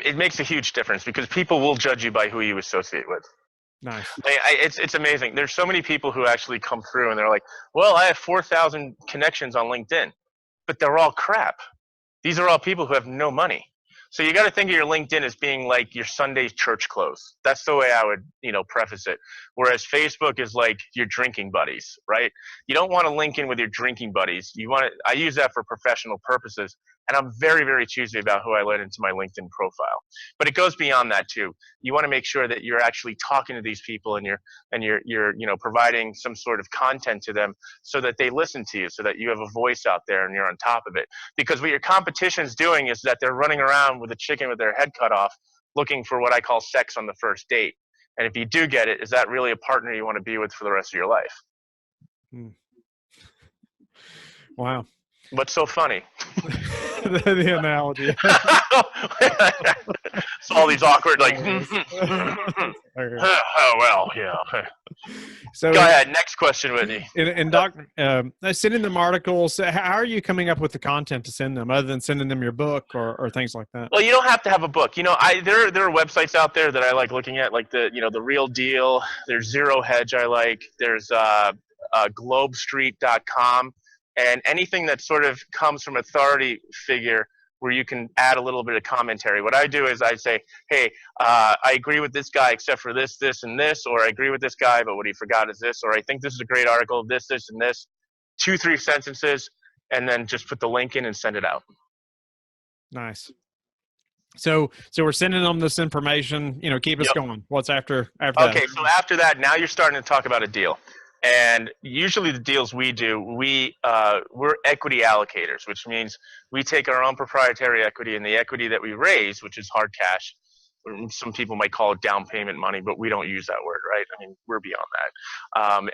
it makes a huge difference because people will judge you by who you associate with. Nice. It's amazing. There's so many people who actually come through and they're like, well, I have 4,000 connections on LinkedIn, but they're all crap. These are all people who have no money. So you got to think of your LinkedIn as being like your Sunday church clothes. That's the way I would, preface it. Whereas Facebook is like your drinking buddies, right? You don't want to link in with your drinking buddies. I use that for professional purposes. And I'm very, very choosy about who I let into my LinkedIn profile. But it goes beyond that too. You want to make sure that you're actually talking to these people and you're providing some sort of content to them so that they listen to you, so that you have a voice out there and you're on top of it. Because what your competition's doing is that they're running around with a chicken with their head cut off, looking for what I call sex on the first date. And if you do get it, is that really a partner you want to be with for the rest of your life? Wow. What's so funny? The analogy. It's all these awkward, like, oh, well, yeah. So go ahead. Next question, Whitney. And Doc, sending them articles, how are you coming up with the content to send them other than sending them your book or things like that? Well, you don't have to have a book. There are websites out there that I like looking at, like the Real Deal. There's Zero Hedge I like. There's globestreet.com. And anything that sort of comes from authority figure where you can add a little bit of commentary. What I do is I say, hey, I agree with this guy except for this, this, and this, or I agree with this guy, but what he forgot is this, or I think this is a great article, this, and this, 2-3 sentences, and then just put the link in and send it out. Nice. So we're sending them this information, keep us going. What's after that? Okay, so after that, now you're starting to talk about a deal. And usually the deals we do, we're equity allocators, which means we take our own proprietary equity and the equity that we raise, which is hard cash. Some people might call it down payment money, but we don't use that word, right? I mean, we're beyond that.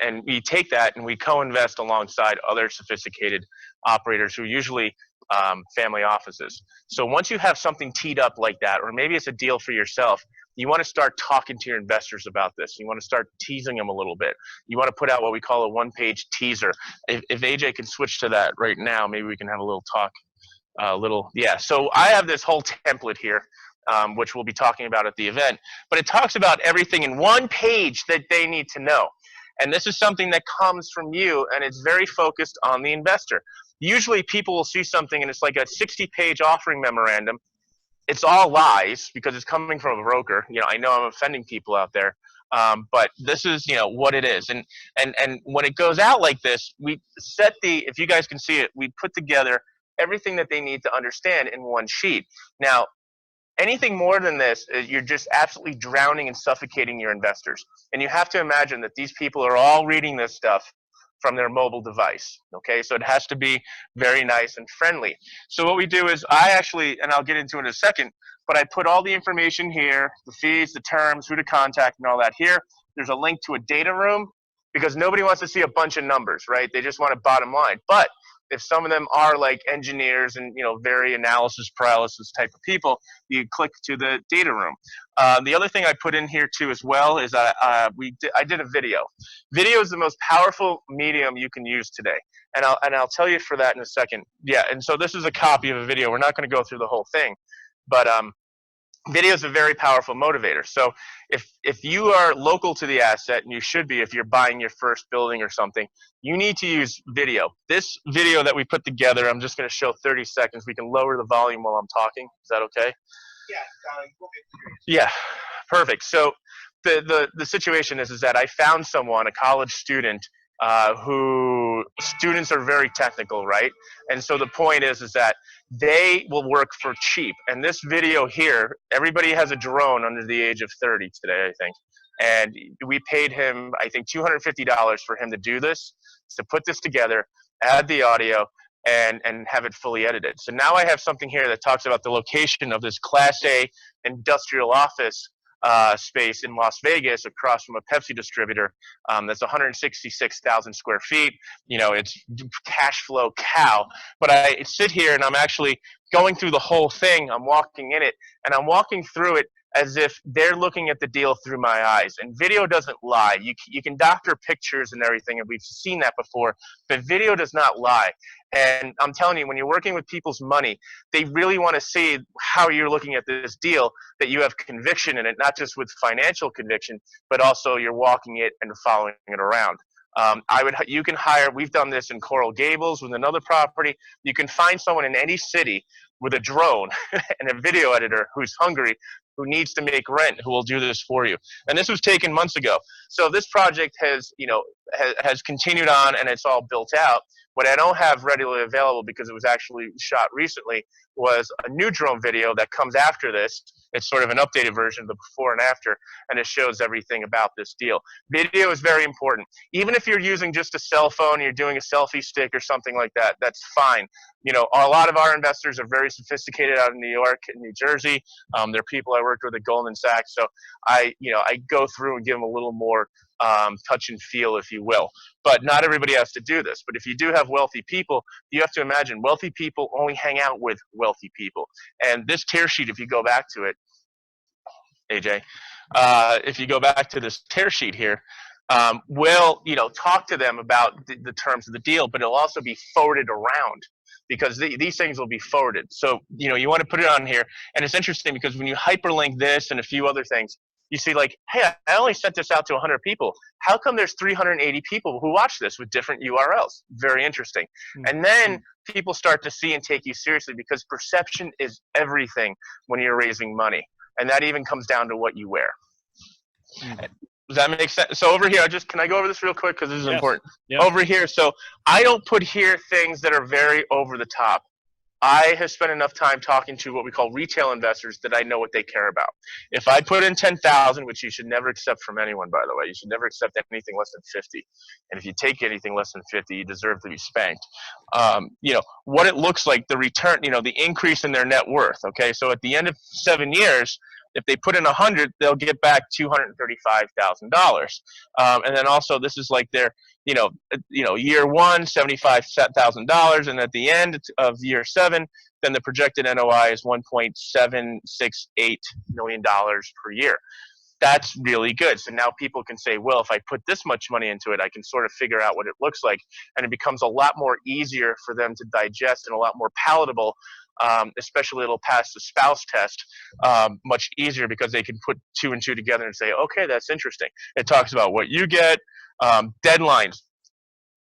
And we take that and we co-invest alongside other sophisticated operators who usually family offices. So once you have something teed up like that, or maybe it's a deal for yourself, you want to start talking to your investors about this. You want to start teasing them a little bit. You want to put out what we call a one-page teaser. If AJ can switch to that right now, maybe we can have a little talk. So I have this whole template here, which we'll be talking about at the event. But it talks about everything in one page that they need to know. And this is something that comes from you, and it's very focused on the investor. Usually people will see something, and it's like a 60-page offering memorandum. It's all lies because it's coming from a broker. I know I'm offending people out there, but this is, what it is. And when it goes out like this, we set if you guys can see it, we put together everything that they need to understand in one sheet. Now, anything more than this, you're just absolutely drowning and suffocating your investors. And you have to imagine that these people are all reading this stuff from their mobile device. Okay, so it has to be very nice and friendly. So what we do is I actually, and I'll get into it in a second, but I put all the information here, the fees, the terms, who to contact, and all that here. There's a link to a data room because nobody wants to see a bunch of numbers, right? They just want a bottom line. But if some of them are like engineers and very analysis paralysis type of people, you click to the data room. The other thing I put in here too as well is I did a video. Video is the most powerful medium you can use today, and I'll tell you for that in a second. Yeah, and so this is a copy of a video. We're not going to go through the whole thing, but video is a very powerful motivator. So if you are local to the asset, and you should be if you're buying your first building or something, you need to use video. This video that we put together, I'm just going to show 30 seconds. We can lower the volume while I'm talking. Is that okay? Yeah, perfect. So the situation is that I found someone, a college student, who students are very technical, right? And so the point is that they will work for cheap. And this video here, everybody has a drone under the age of 30 today, I think. And we paid him, I think, $250 for him to do this, to put this together, add the audio, and have it fully edited. So now I have something here that talks about the location of this Class A industrial office space in Las Vegas across from a Pepsi distributor that's 166,000 square feet. It's cash flow cow. But I sit here and I'm actually going through the whole thing. I'm walking in it and I'm walking through it as if they're looking at the deal through my eyes. And video doesn't lie. You can doctor pictures and everything, and we've seen that before, but video does not lie. And I'm telling you, when you're working with people's money, they really want to see how you're looking at this deal, that you have conviction in it, not just with financial conviction, but also you're walking it and following it around. You can hire, we've done this in Coral Gables with another property. You can find someone in any city with a drone and a video editor who's hungry, who needs to make rent, who will do this for you. And this was taken months ago. So this project has continued on, and it's all built out. What I don't have readily available, because it was actually shot recently, was a new drone video that comes after this. It's sort of an updated version of the before and after, and it shows everything about this deal. Video is very important. Even if you're using just a cell phone, you're doing a selfie stick or something like that, that's fine. A lot of our investors are very sophisticated out in New York and New Jersey. They're people I worked with at Goldman Sachs, so I go through and give them a little more touch and feel, if you will. But not everybody has to do this. But if you do have wealthy people, you have to imagine wealthy people only hang out with wealthy people. And this tear sheet, if you go back to it, AJ, if you go back to this tear sheet here, we'll talk to them about the terms of the deal, but it'll also be forwarded around, because these things will be forwarded. So you want to put it on here. And it's interesting because when you hyperlink this and a few other things, you see like, hey, I only sent this out to 100 people. How come there's 380 people who watch this with different URLs? Very interesting. Mm-hmm. And then people start to see and take you seriously, because perception is everything when you're raising money. And that even comes down to what you wear. Mm-hmm. Does that make sense? So over here, can I go over this real quick, because this is important. Yep. Over here, so I don't put here things that are very over the top. I have spent enough time talking to what we call retail investors that I know what they care about. If I put in 10,000, which you should never accept from anyone, by the way, you should never accept anything less than 50. And if you take anything less than 50, you deserve to be spanked. What it looks like, the return, the increase in their net worth. Okay, so at the end of 7 years, if they put in 100, they'll get back $235,000. And then also, this is like their, year one, $75,000, and at the end of year 7, then the projected NOI is $1.768 million per year. That's really good. So now people can say, well, if I put this much money into it, I can sort of figure out what it looks like, and it becomes a lot more easier for them to digest and a lot more palatable. Especially it'll pass the spouse test much easier, because they can put 2 and 2 together and say, okay, that's interesting. It talks about what you get, deadlines.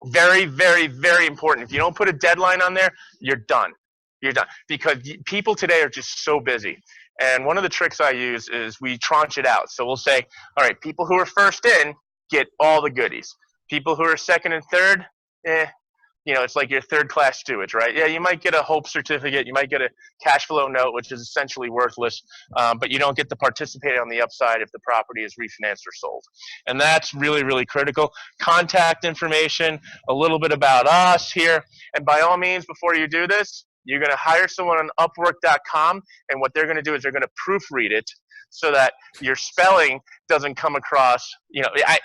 Very, very, very important. If you don't put a deadline on there, you're done. You're done, because people today are just so busy. And one of the tricks I use is we tranche it out. So we'll say, all right, people who are first in get all the goodies. People who are second and third, it's like your third-class stewage, right? Yeah, you might get a HOPE certificate. You might get a cash flow note, which is essentially worthless, but you don't get to participate on the upside if the property is refinanced or sold. And that's really, really critical. Contact information, a little bit about us here. And by all means, before you do this, you're going to hire someone on Upwork.com, and what they're going to do is they're going to proofread it so that your spelling doesn't come across.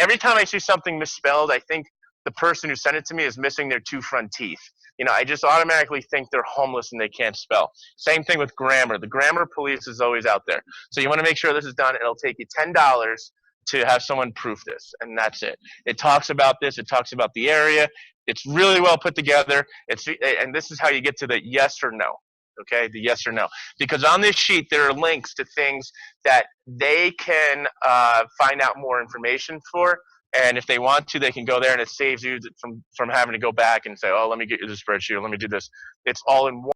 Every time I see something misspelled, I think the person who sent it to me is missing their 2 front teeth. I just automatically think they're homeless and they can't spell. Same thing with grammar. The grammar police is always out there. So you want to make sure this is done. It'll take you $10 to have someone proof this, and that's it. It talks about this. It talks about the area. It's really well put together. And this is how you get to the yes or no. Okay, the yes or no. Because on this sheet, there are links to things that they can find out more information for. And if they want to, they can go there, and it saves you from having to go back and say, oh, let me get you the spreadsheet, or let me do this. It's all in one.